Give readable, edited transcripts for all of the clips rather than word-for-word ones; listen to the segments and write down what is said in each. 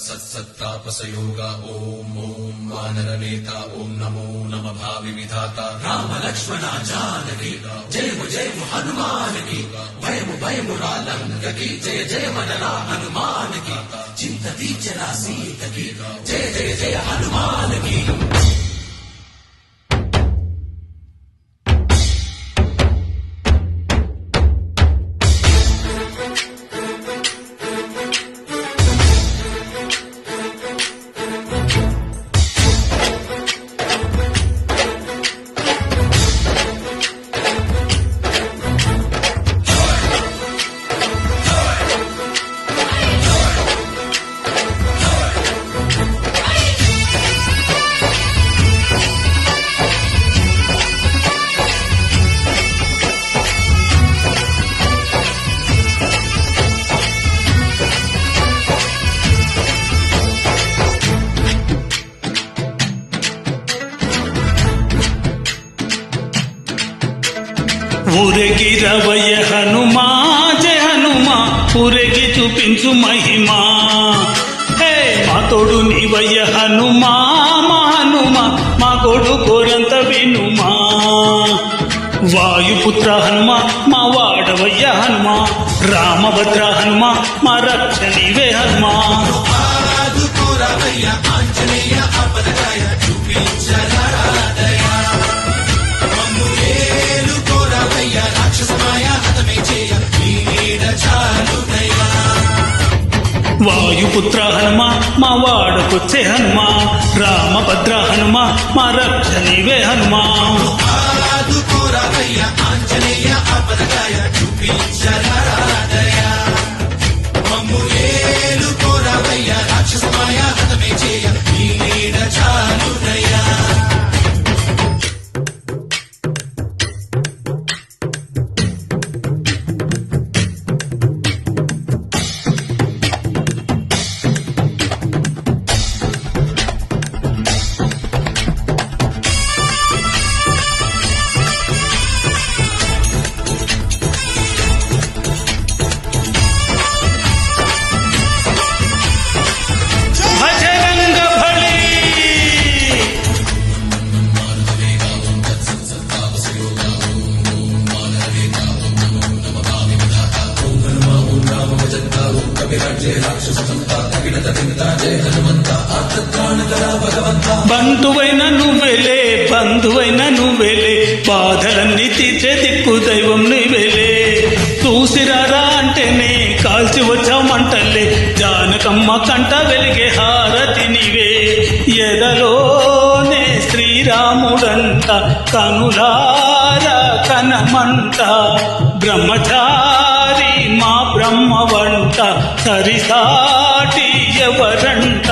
सत्तापसयोगा ओम ओम वानरनेता ओम नमो नम भावि विधाता राम लक्ष्मण जानकी जय हनुमान की भयमु रालंक की जय मनला हनुमान की चिंतती चला सीत की जय हनुमान की। ఊరేగి రవయ్య హనుమా జయ హనుమా ఊరేగి చూపించు మహిమా హే మా తోడు నీవయ్య హనుమా మా హనుమా మా గోడు కోరంత వినుమా వాయుపుత్ర హనుమా మా వాడవయ్య హనుమా రామభద్ర హనుమా మా రక్ష నీవే హనుమా వాయుపుత్ర హనుమా మా వాడకొచ్చే హనుమా రామభద్ర హనుమా మా రక్ష నీవే హనుమా బంధువైన నువ్వేలే బంధువైన నువ్వేలే బాధలన్నీ తీర్చే దిక్కు దైవం నీవేలే చూసిరారా అంటేనే కాల్చి వచ్చామంటలే జానకమ్మ కంట వెలిగే హారతి నీవే ఎదలోనే శ్రీరాముడంట కనులారా కనమంట బ్రహ్మచారి మా బ్రహ్మవంట సరిసాటి ఎవరంట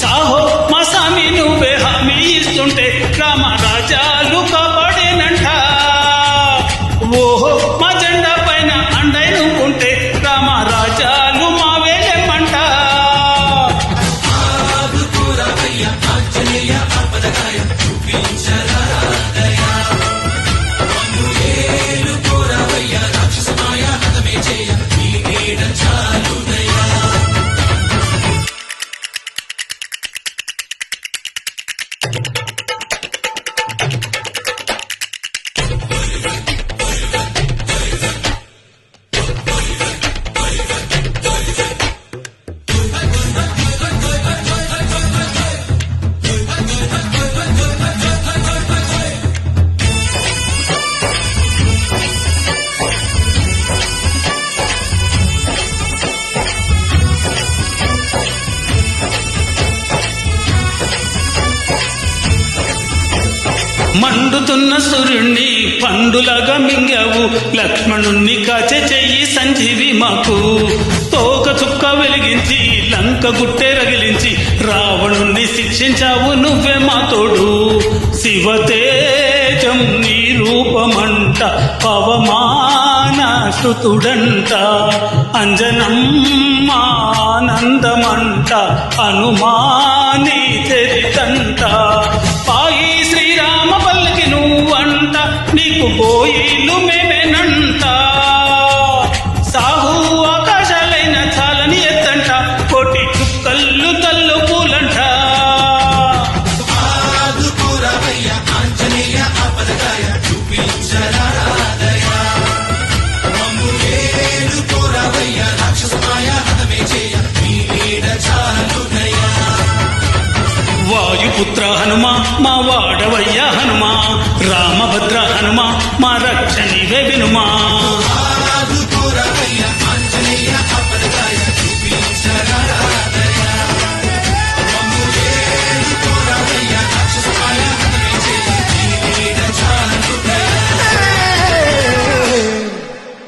సాహో మా స్వామి నువ్వే హామీ ఇస్తుంటే రామరాజాలు కాపాడేనంట ఓహో మా జెండా పైన అండై నువ్వుంటే రామరాజాలు మా వేలేమంట మండుతున్న సూర్యుణ్ణి పండులాగా మింగావు లక్ష్మణుణ్ణి కాచే చెయ్యి సంజీవి మాకు తోక చుక్క వెలిగించి లంక గుట్టే రగిలించి రావణుణ్ణి శిక్షించావు నువ్వే మా తోడు శివతేజం నీ రూపమంట పవమాన సుతుడంట అంజనమ్మ ఆనందమంట హనుమాని చరితంట పాయి శ్రీరామ పల్లకి నువ్వంట నీకు పోయిలు మేమేనంట సాహు ఆకాశాలైన చాలని ఎత్తంట కోటి చుక్కల్లో పుత్ర హనుమా మా వాడవయ్య హనుమా రామభద్ర హనుమా మా రక్షణివే వినుమా